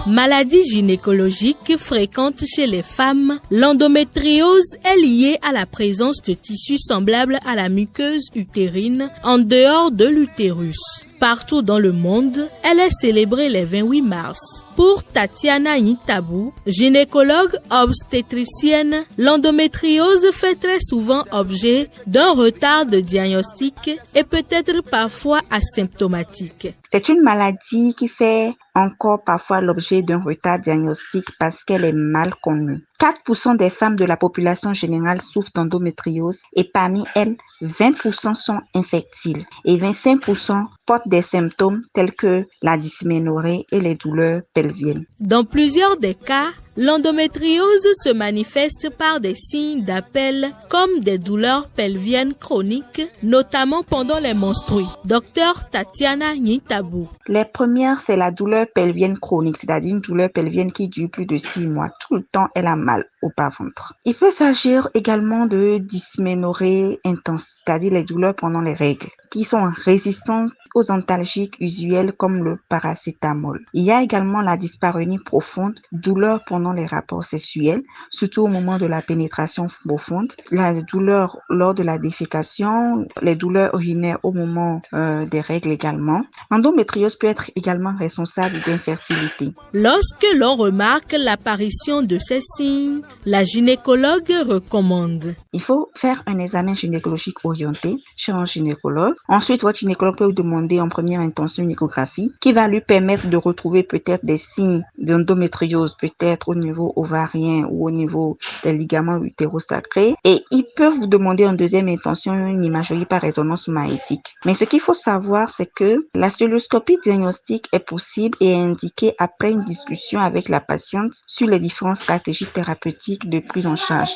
Maladie gynécologique fréquente chez les femmes, l'endométriose est liée à la présence de tissus semblables à la muqueuse utérine en dehors de l'utérus. Partout dans le monde, elle est célébrée le 28 mars. Pour Tatiana Nitabou, gynécologue obstétricienne, l'endométriose fait très souvent objet d'un retard de diagnostic et peut être parfois asymptomatique. C'est une maladie qui fait encore parfois l'objet d'un retard diagnostique parce qu'elle est mal connue. 4% des femmes de la population générale souffrent d'endométriose et parmi elles, 20% sont infertiles et 25% portent des symptômes tels que la dysménorrhée et les douleurs pelviennes. Dans plusieurs des cas, l'endométriose se manifeste par des signes d'appel comme des douleurs pelviennes chroniques, notamment pendant les menstrues. Docteur Tatiana Nitabou. Les premières, c'est la douleur pelvienne chronique, c'est-à-dire une douleur pelvienne qui dure plus de 6 mois. Tout le temps, elle a mal au bas-ventre. Il peut s'agir également de dysménorrhée intense, c'est-à-dire les douleurs pendant les règles, qui sont résistantes aux antalgiques usuels comme le paracétamol. Il y a également la dyspareunie profonde, douleur pendant les rapports sexuels, surtout au moment de la pénétration profonde, la douleur lors de la défécation, les douleurs urinaires au moment des règles également. L'endométriose peut être également responsable d'infertilité. Lorsque l'on remarque l'apparition de ces signes, la gynécologue recommande. Il faut faire un examen gynécologique orienté chez un gynécologue. Ensuite, votre gynécologue peut vous demander en première intention une échographie qui va lui permettre de retrouver peut-être des signes d'endométriose, peut-être au niveau ovarien ou au niveau des ligaments utérosacrés. Et il peut vous demander en deuxième intention une imagerie par résonance magnétique. Mais ce qu'il faut savoir, c'est que la cystoscopie diagnostique est possible et est indiquée après une discussion avec la patiente sur les différentes stratégies thérapeutiques de prise en charge,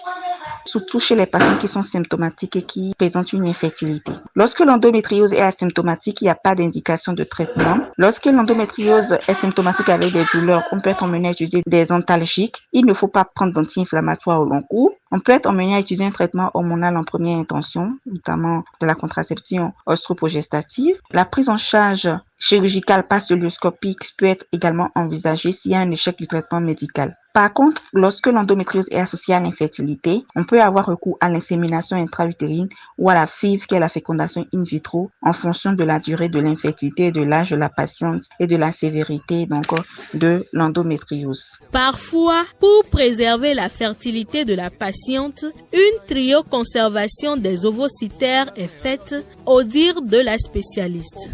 surtout chez les patients qui sont symptomatiques et qui présentent une infertilité. Lorsque l'endométriose est asymptomatique, il n'y a pas d'indication de traitement. Lorsque l'endométriose est symptomatique avec des douleurs, on peut être emmené à utiliser des antalgiques. Il ne faut pas prendre d'anti-inflammatoires au long cours. On peut être emmené à utiliser un traitement hormonal en première intention, notamment de la contraception œstrogestative. La prise en charge chirurgicale par cystoscopique peut être également envisagée s'il y a un échec du traitement médical. Par contre, lorsque l'endométriose est associée à l'infertilité, on peut avoir recours à l'insémination intra-utérine ou à la FIV, qui est la fécondation in vitro, en fonction de la durée de l'infertilité, de l'âge de la patiente et de la sévérité donc de l'endométriose. Parfois, pour préserver la fertilité de la patiente, une cryoconservation des ovocytaires est faite au dire de la spécialiste.